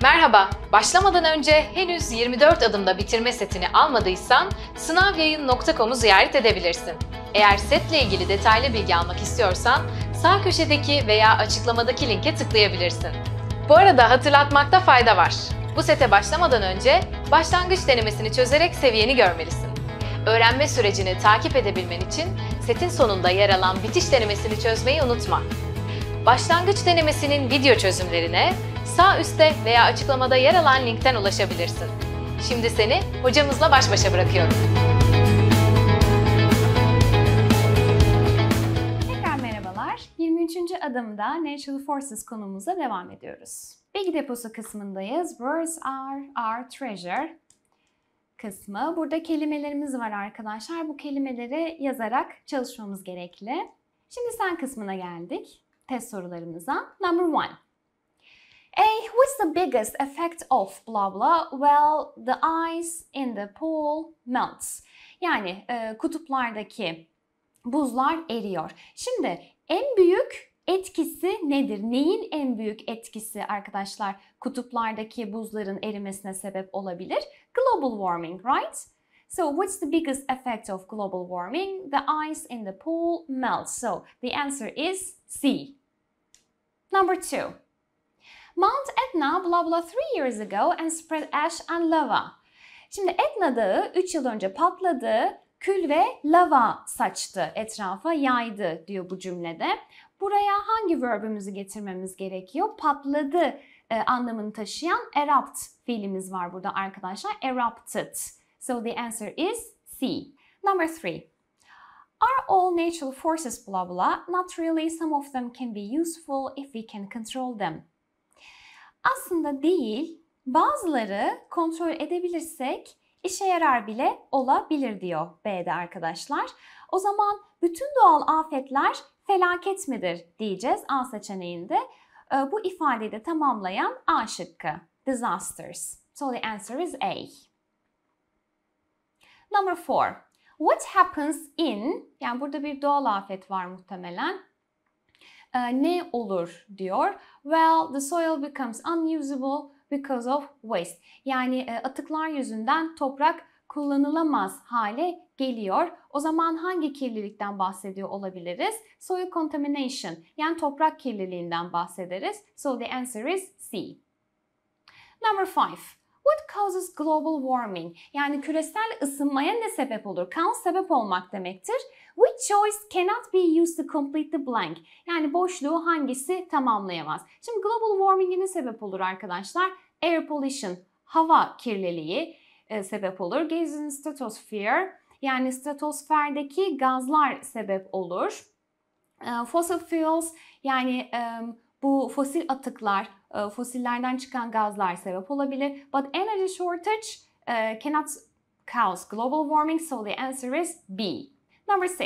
Merhaba, başlamadan önce henüz 24 adımda bitirme setini almadıysan sınavyayın.com'u ziyaret edebilirsin. Eğer setle ilgili detaylı bilgi almak istiyorsan sağ köşedeki veya açıklamadaki linke tıklayabilirsin. Bu arada hatırlatmakta fayda var. Bu sete başlamadan önce başlangıç denemesini çözerek seviyeni görmelisin. Öğrenme sürecini takip edebilmen için setin sonunda yer alan bitiş denemesini çözmeyi unutma. Başlangıç denemesinin video çözümlerine sağ üstte veya açıklamada yer alan linkten ulaşabilirsin. Şimdi seni hocamızla baş başa bırakıyorum. Tekrar merhabalar. 23. adımda Natural Forces konumuza devam ediyoruz. Bilgi deposu kısmındayız. Words are our treasure kısmı. Burada kelimelerimiz var arkadaşlar. Bu kelimeleri yazarak çalışmamız gerekli. Şimdi sen kısmına geldik. Test sorularımıza. Number 1. What's the biggest effect of blah blah? Well, the ice in the pool melts. Yani kutuplardaki buzlar eriyor. Şimdi en büyük etkisi nedir? Neyin en büyük etkisi arkadaşlar kutuplardaki buzların erimesine sebep olabilir? Global warming, right? So what's the biggest effect of global warming? The ice in the pool melts. So the answer is C. Number 2. Mount Etna blah blah 3 years ago and spread ash and lava. Şimdi Etna Dağı 3 yıl önce patladı, kül ve lava saçtı, etrafa yaydı diyor bu cümlede. Buraya hangi verbimizi getirmemiz gerekiyor? Patladı anlamını taşıyan erupt fiilimiz var burada arkadaşlar. Erupted. So the answer is C. Number 3. Are all natural forces blah blah? Not really. Some of them can be useful if we can control them. Aslında değil, bazıları kontrol edebilirsek işe yarar bile olabilir diyor B'de arkadaşlar. O zaman bütün doğal afetler felaket midir diyeceğiz A seçeneğinde. Bu ifadeyi de tamamlayan A şıkkı. Disasters. So the answer is A. Number 4. What happens in, yani burada bir doğal afet var muhtemelen. Ne olur diyor. Well, the soil becomes unusable because of waste. Yani atıklar yüzünden toprak kullanılamaz hale geliyor. O zaman hangi kirlilikten bahsediyor olabiliriz? Soil contamination, yani toprak kirliliğinden bahsederiz. So the answer is C. Number 5. What causes global warming? Yani küresel ısınmaya ne sebep olur? Cause sebep olmak demektir. Which choice cannot be used to complete the blank? Yani boşluğu hangisi tamamlayamaz? Şimdi global warming'e ne sebep olur arkadaşlar? Air pollution, hava kirliliği sebep olur. Gases in stratosphere, yani stratosferdeki gazlar sebep olur. Fossil fuels, yani bu fosil atıklar, fosillerden çıkan gazlar sebep olabilir. But energy shortage cannot cause global warming, so the answer is B. Number 6.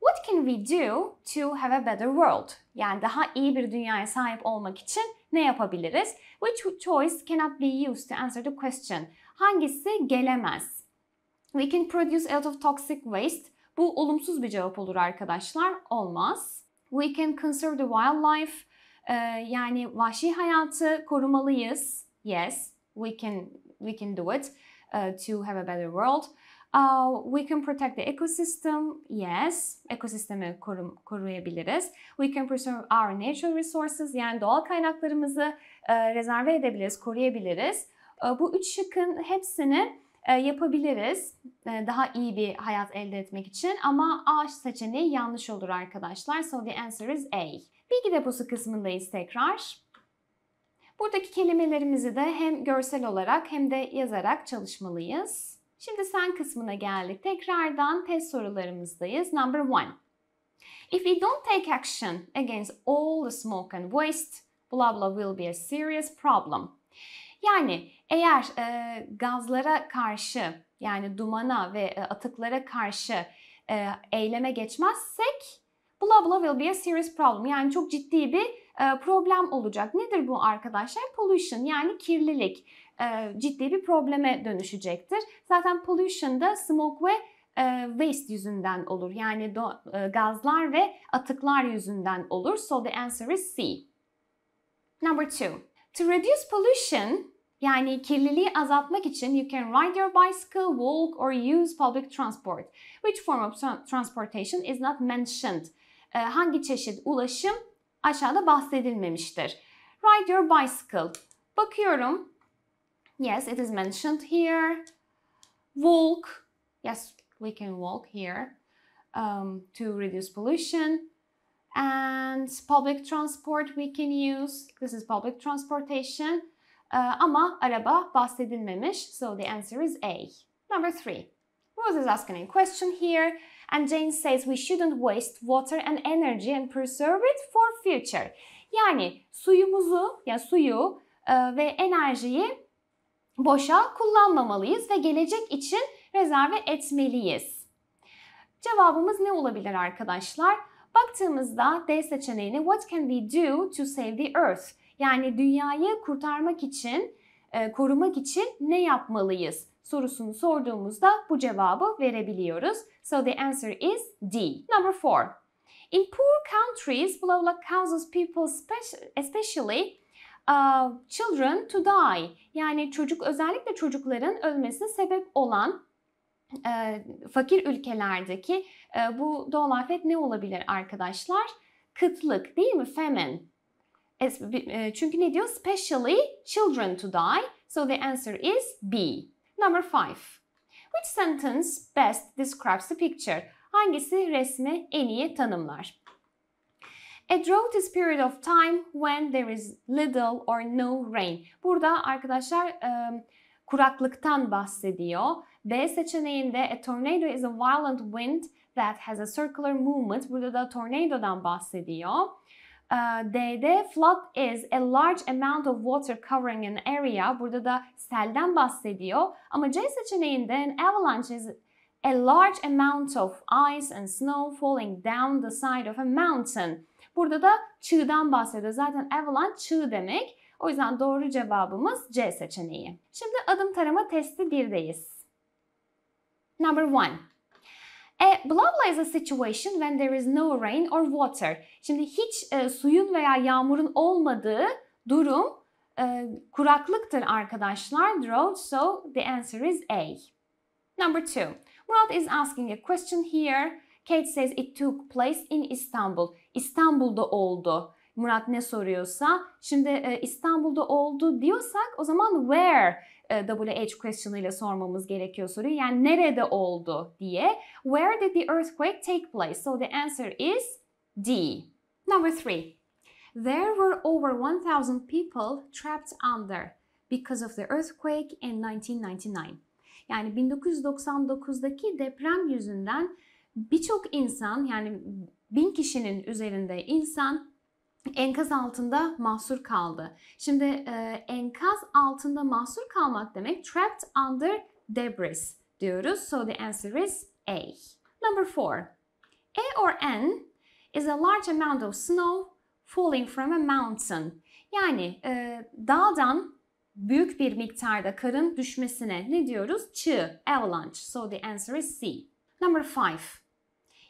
What can we do to have a better world? Yani daha iyi bir dünyaya sahip olmak için ne yapabiliriz? Which choice cannot be used to answer the question? Hangisi gelemez? We can produce a lot of toxic waste. Bu olumsuz bir cevap olur arkadaşlar. Olmaz. We can conserve the wildlife. Yani vahşi hayatı korumalıyız. Yes, we can do it to have a better world. We can protect the ecosystem. Yes, ekosistemi koruyabiliriz. We can preserve our natural resources. Yani doğal kaynaklarımızı rezerve edebiliriz, koruyabiliriz. Bu üç şıkkın hepsini yapabiliriz daha iyi bir hayat elde etmek için. Ama A seçeneği yanlış olur arkadaşlar. So the answer is A. Bilgi deposu kısmındayız tekrar. Buradaki kelimelerimizi de hem görsel olarak hem de yazarak çalışmalıyız. Şimdi sen kısmına geldik. Tekrardan test sorularımızdayız. Number 1. If we don't take action against all the smoke and waste, blah blah will be a serious problem. Yani eğer gazlara karşı, yani dumana ve atıklara karşı eyleme geçmezsek, blah blah will be a serious problem. Yani çok ciddi bir problem olacak. Nedir bu arkadaşlar? Pollution, yani kirlilik ciddi bir probleme dönüşecektir. Zaten pollution da smoke ve waste yüzünden olur. Yani gazlar ve atıklar yüzünden olur. So the answer is C. Number 2. To reduce pollution, yani kirliliği azaltmak için you can ride your bicycle, walk or use public transport. Which form of transportation is not mentioned? Hangi çeşit ulaşım aşağıda bahsedilmemiştir? Ride your bicycle. Bakıyorum. Yes, it is mentioned here. Walk. Yes, we can walk here to reduce pollution. And public transport we can use. This is public transportation. Ama araba bahsedilmemiş. So the answer is A. Number 3. Rose is asking a question here. And Jane says we shouldn't waste water and energy and preserve it for future. Yani suyu ve enerjiyi boşa kullanmamalıyız ve gelecek için rezerve etmeliyiz. Cevabımız ne olabilir arkadaşlar? Baktığımızda D seçeneğine what can we do to save the earth? Yani dünyayı kurtarmak için, korumak için ne yapmalıyız sorusunu sorduğumuzda bu cevabı verebiliyoruz. So the answer is D. Number 4. In poor countries, blah blah causes people, especially children to die. Yani özellikle çocukların ölmesine sebep olan fakir ülkelerdeki bu doğal afet ne olabilir arkadaşlar? Kıtlık değil mi? Famine. Çünkü ne diyor? Especially children to die. So the answer is B. Number 5. Which sentence best describes the picture? Hangisi resmi en iyi tanımlar? A drought is period of time when there is little or no rain. Burada arkadaşlar kuraklıktan bahsediyor. B seçeneğinde a tornado is a violent wind that has a circular movement. Burada da tornadodan bahsediyor. D'de flood is a large amount of water covering an area. Burada da selden bahsediyor. Ama C seçeneğinde an avalanche is a large amount of ice and snow falling down the side of a mountain. Burada da çığdan bahsediyor. Zaten avalanche çığ demek. O yüzden doğru cevabımız C seçeneği. Şimdi adım tarama testi 1'deyiz. Number 1. A blah blah is a situation when there is no rain or water. Şimdi hiç suyun veya yağmurun olmadığı durum kuraklıktır arkadaşlar. Drought, so the answer is A. Number 2. Murat is asking a question here. Kate says it took place in Istanbul. İstanbul'da oldu. Murat ne soruyorsa. Şimdi İstanbul'da oldu diyorsak o zaman where WH question ile sormamız gerekiyor soruyu. Yani nerede oldu diye. Where did the earthquake take place? So the answer is D. Number 3. There were over 1,000 people trapped under because of the earthquake in 1999. Yani 1999'daki deprem yüzünden birçok insan, yani 1000 kişinin üzerinde insan enkaz altında mahsur kaldı. Şimdi enkaz altında mahsur kalmak demek trapped under debris diyoruz. So the answer is A. Number 4. A or N is a large amount of snow falling from a mountain. Yani dağdan büyük bir miktarda karın düşmesine ne diyoruz? Çığ, avalanche. So the answer is C. Number 5.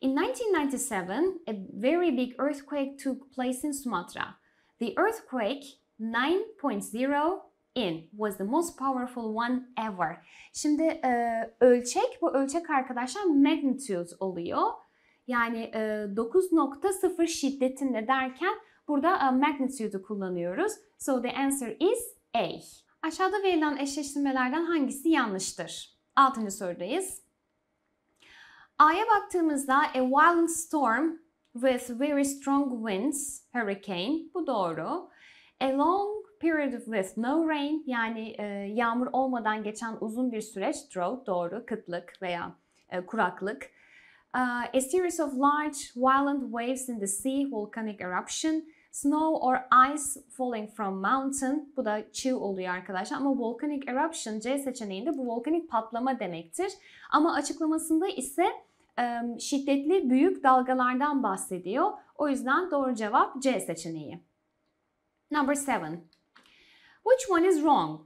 In 1997, a very big earthquake took place in Sumatra. The earthquake 9.0 in was the most powerful one ever. Şimdi bu ölçek arkadaşlar magnitude oluyor. Yani 9.0 şiddetinde derken burada magnitude'u kullanıyoruz. So the answer is A. Aşağıda verilen eşleştirmelerden hangisi yanlıştır? 6. sorudayız. A'ya baktığımızda a violent storm with very strong winds, hurricane, bu doğru. A long period with no rain, yani yağmur olmadan geçen uzun bir süreç, drought, doğru, kıtlık veya kuraklık. A series of large violent waves in the sea, volcanic eruption. Snow or ice falling from mountain, bu da çığ oluyor arkadaşlar ama volcanic eruption C seçeneğinde bu volkanik patlama demektir. Ama açıklamasında ise şiddetli büyük dalgalardan bahsediyor. O yüzden doğru cevap C seçeneği. Number 7. Which one is wrong?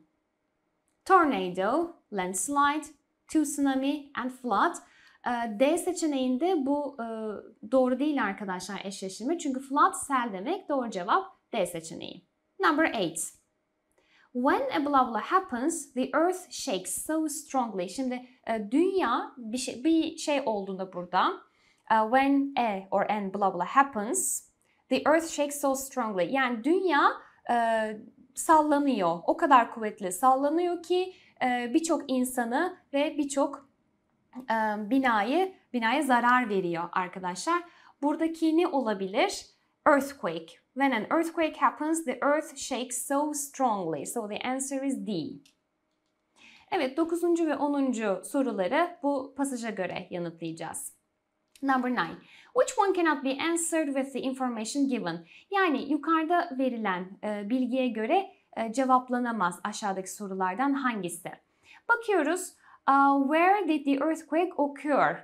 Tornado, landslide, tsunami and flood. D seçeneğinde bu doğru değil arkadaşlar eşleştirme. Çünkü flood sel demek. Doğru cevap D seçeneği. Number 8. When a blah blah happens, the earth shakes so strongly. Şimdi dünya bir şey olduğunda burada when a or an blah blah happens, the earth shakes so strongly. Yani dünya sallanıyor. O kadar kuvvetli sallanıyor ki birçok insanı ve birçok binaya zarar veriyor arkadaşlar. Buradaki ne olabilir? Earthquake. When an earthquake happens, the earth shakes so strongly. So the answer is D. Evet, 9. ve 10. soruları bu pasaja göre yanıtlayacağız. Number 9. Which one cannot be answered with the information given? Yani yukarıda verilen bilgiye göre cevaplanamaz aşağıdaki sorulardan hangisi? Bakıyoruz. Where did the earthquake occur?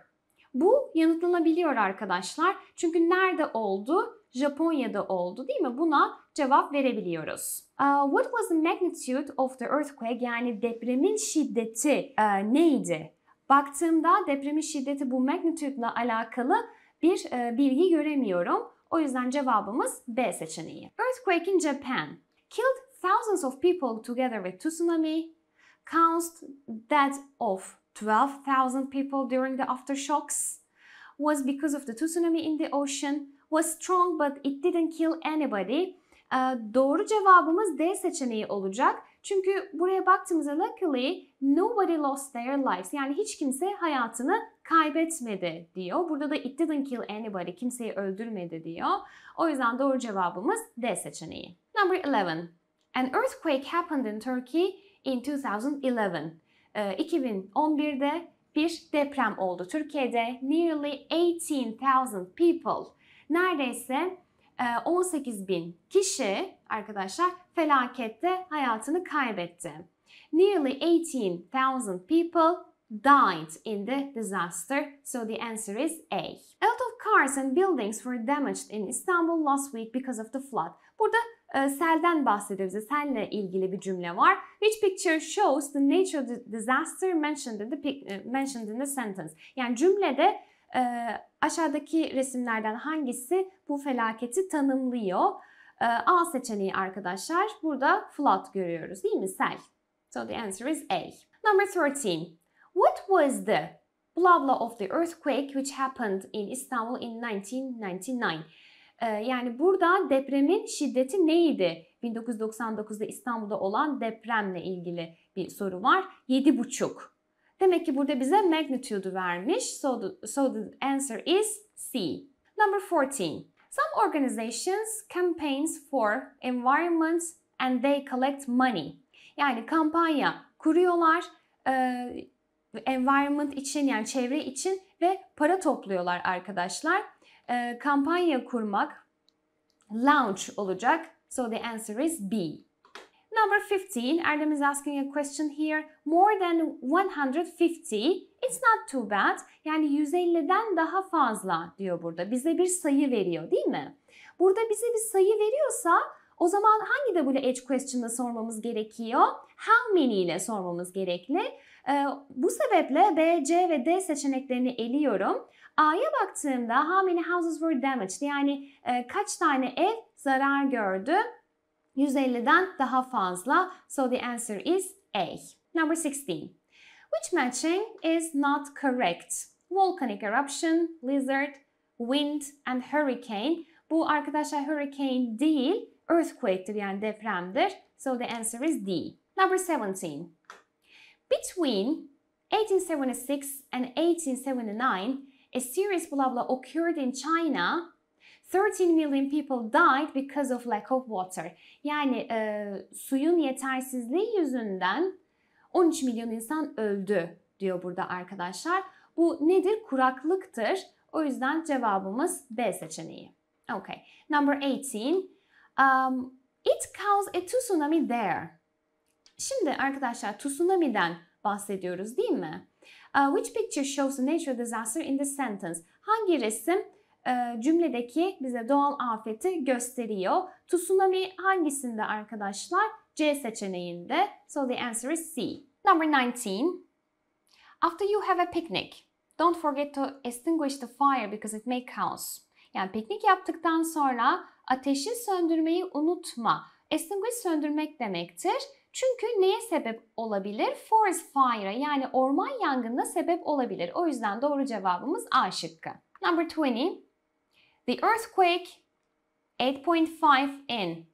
Bu yanıtlanabiliyor arkadaşlar. Çünkü nerede oldu? Japonya'da oldu, değil mi? Buna cevap verebiliyoruz. What was the magnitude of the earthquake? Yani depremin şiddeti neydi? Baktığımda depremin şiddeti bu magnitude ile alakalı bir bilgi göremiyorum. O yüzden cevabımız B seçeneği. Earthquake in Japan killed thousands of people together with tsunami, caused death of 12,000 people during the aftershocks, was because of the tsunami in the ocean, was strong but it didn't kill anybody. Doğru cevabımız D seçeneği olacak. Çünkü buraya baktığımızda luckily nobody lost their lives. Yani hiç kimse hayatını kaybetmedi diyor. Burada da it didn't kill anybody. Kimseyi öldürmedi diyor. O yüzden doğru cevabımız D seçeneği. Number 11. An earthquake happened in Turkey in 2011. 2011'de bir deprem oldu Türkiye'de. Nearly 18,000 people. Neredeyse 18.000 kişi arkadaşlar felakette hayatını kaybetti. Nearly 18,000 people died in the disaster. So the answer is A. A lot of cars and buildings were damaged in Istanbul last week because of the flood. Burada selden bahsediyoruz. Selle ilgili bir cümle var. Which picture shows the nature of the disaster mentioned in the sentence? Yani cümlede aşağıdaki resimlerden hangisi bu felaketi tanımlıyor? A seçeneği arkadaşlar. Burada flood görüyoruz, değil mi? Sel. So the answer is A. Number 13. What was the blah blah of the earthquake which happened in Istanbul in 1999? Yani burada depremin şiddeti neydi? 1999'da İstanbul'da olan depremle ilgili bir soru var. 7,5. Demek ki burada bize magnitude'u vermiş. So the answer is C. Number 14. Some organizations campaigns for environment and they collect money. Yani kampanya kuruyorlar environment için, yani çevre için ve para topluyorlar arkadaşlar. Kampanya kurmak launch olacak. So the answer is B. Number 15, Erdem is asking a question here. More than 150, it's not too bad. Yani 150'den daha fazla diyor burada. Bize bir sayı veriyor, değil mi? Burada bize bir sayı veriyorsa o zaman hangi WH question'da sormamız gerekiyor? How many ile sormamız gerekli. Bu sebeple B, C ve D seçeneklerini eliyorum. A'ya baktığımda how many houses were damaged? Yani kaç tane ev zarar gördü? 150'den daha fazla. So the answer is A. Number 16. Which matching is not correct? Volcanic eruption, blizzard, wind and hurricane. Bu arkadaşlar hurricane değil, earthquake'tir, yani depremdir. So the answer is D. Number 17. Between 1876 and 1879, a serious blah blah occurred in China. 13 million people died because of lack of water. Yani suyun yetersizliği yüzünden 13 milyon insan öldü diyor burada arkadaşlar. Bu nedir? Kuraklıktır. O yüzden cevabımız B seçeneği. Okay. Number 18. It caused a tsunami there. Şimdi arkadaşlar tsunami'den bahsediyoruz, değil mi? Which picture shows the nature disaster in the sentence? Hangi resim cümledeki bize doğal afeti gösteriyor? Tsunami hangisinde arkadaşlar? C seçeneğinde. So the answer is C. Number 19. After you have a picnic, don't forget to extinguish the fire because it may cause. Yani piknik yaptıktan sonra ateşi söndürmeyi unutma. Extinguish söndürmek demektir. Çünkü neye sebep olabilir? Forest fire'a yani orman yangınına sebep olabilir. O yüzden doğru cevabımız A şıkkı. Number 20. The earthquake 8.5 in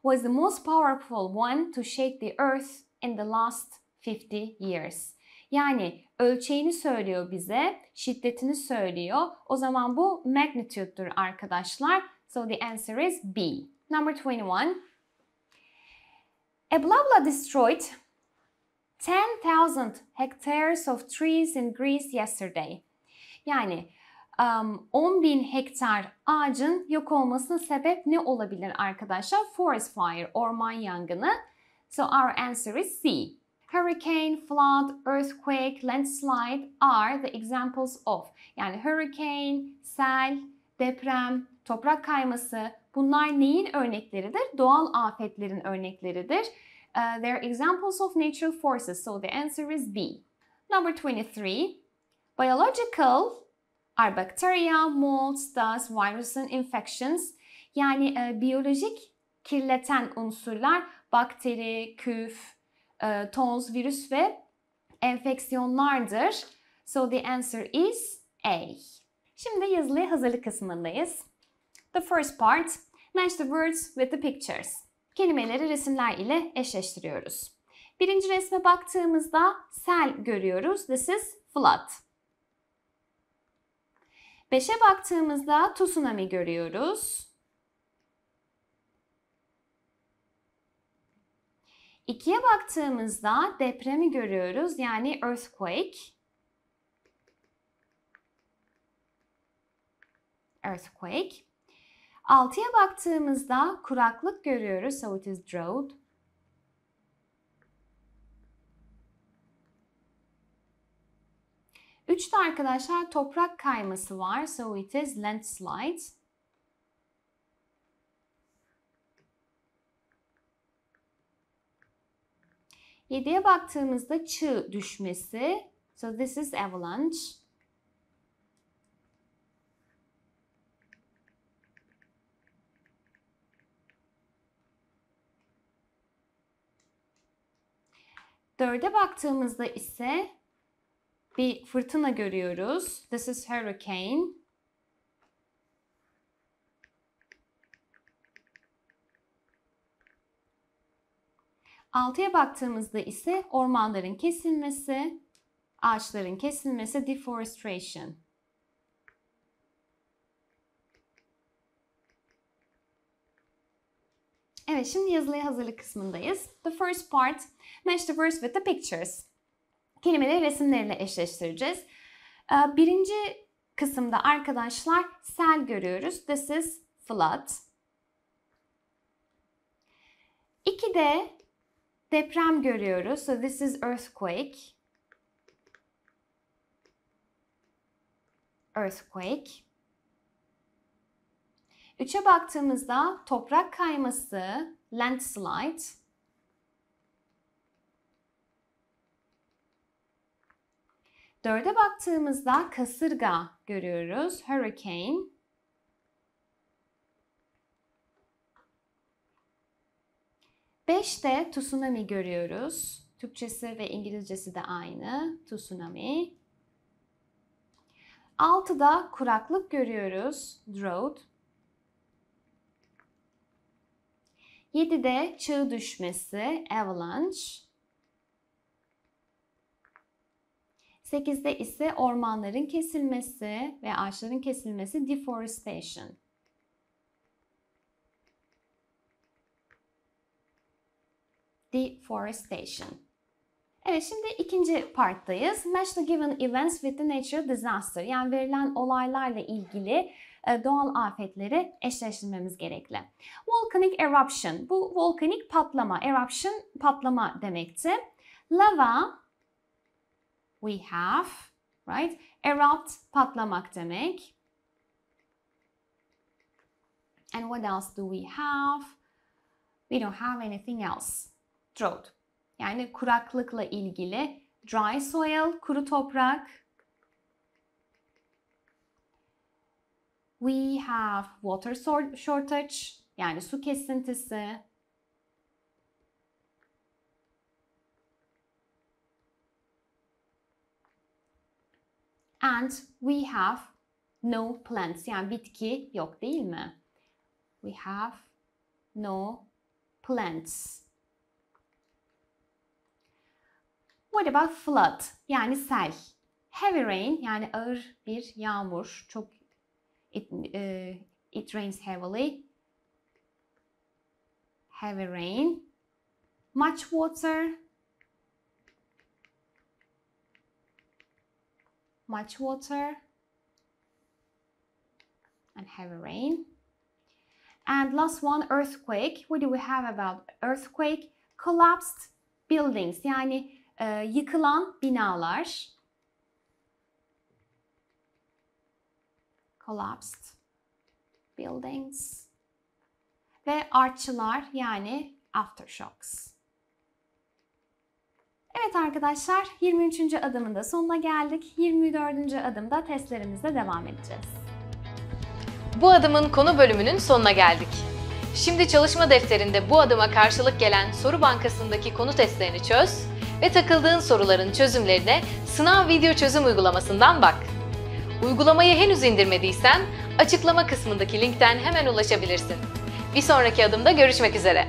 was the most powerful one to shake the earth in the last 50 years. Yani ölçeğini söylüyor bize, şiddetini söylüyor. O zaman bu magnitude'dur arkadaşlar. So the answer is B. Number 21. A blah destroyed 10,000 hectares of trees in Greece yesterday. Yani 10.000 hektar ağacın yok olmasına sebep ne olabilir arkadaşlar? Forest fire, orman yangını. So our answer is C. Hurricane, flood, earthquake, landslide are the examples of. Yani hurricane, sel, deprem, toprak kayması bunlar neyin örnekleridir? Doğal afetlerin örnekleridir. They're examples of natural forces. So the answer is B. Number 23. Biological are bacteria, molds, dust, viruses and infections. Yani biyolojik kirleten unsurlar bakteri, küf, toz, virüs ve enfeksiyonlardır. So the answer is A. Şimdi yazılıya hazırlık kısmındayız. The first part, match the words with the pictures. Kelimeleri resimler ile eşleştiriyoruz. Birinci resme baktığımızda sel görüyoruz. This is flood. 5'e baktığımızda tsunami görüyoruz. 2'ye baktığımızda depremi görüyoruz. Yani earthquake. Earthquake. 6'ya baktığımızda kuraklık görüyoruz. So it is drought. Üçte arkadaşlar toprak kayması var. So it is landslide. Yediye baktığımızda çığ düşmesi. So this is avalanche. Dörde baktığımızda ise bir fırtına görüyoruz. This is hurricane. Altıya baktığımızda ise ormanların kesilmesi, ağaçların kesilmesi, deforestation. Evet, şimdi yazılıya hazırlık kısmındayız. The first part, match the words with the pictures. Kelimeleri resimlerle eşleştireceğiz. Birinci kısımda arkadaşlar sel görüyoruz. This is flood. 2'de deprem görüyoruz. So this is earthquake. Earthquake. 3'e baktığımızda toprak kayması, landslide. 4'e baktığımızda kasırga görüyoruz, hurricane. 5'te tsunami görüyoruz. Türkçesi ve İngilizcesi de aynı, tsunami. 6'da kuraklık görüyoruz, drought. 7'de çığ düşmesi, avalanche. 8'de ise ormanların kesilmesi ve ağaçların kesilmesi, deforestation. Deforestation. Evet, şimdi ikinci parttayız. Match the given events with the natural disaster. Yani verilen olaylarla ilgili doğal afetleri eşleştirmemiz gerekli. Volcanic eruption. Bu volkanik patlama. Eruption patlama demekti. Lava we have, right? Erupt patlamak demek. And what else do we have? We don't have anything else. Drought. Yani kuraklıkla ilgili. Dry soil, kuru toprak. We have water shortage, yani su kesintisi. And we have no plants. Yani bitki yok değil mi? We have no plants. What about flood? Yani sel. Heavy rain yani ağır bir yağmur. Çok it rains heavily. Heavy rain. Much water. Much water. And heavy rain. And last one, earthquake. What do we have about earthquake? Collapsed buildings. Yani yıkılan binalar. Collapsed buildings. Ve artçılar yani aftershocks. Evet arkadaşlar, 23. adımın da sonuna geldik. 24. adımda testlerimizle devam edeceğiz. Bu adımın konu bölümünün sonuna geldik. Şimdi çalışma defterinde bu adıma karşılık gelen soru bankasındaki konu testlerini çöz ve takıldığın soruların çözümlerine Sınav video çözüm uygulamasından bak. Uygulamayı henüz indirmediysen açıklama kısmındaki linkten hemen ulaşabilirsin. Bir sonraki adımda görüşmek üzere.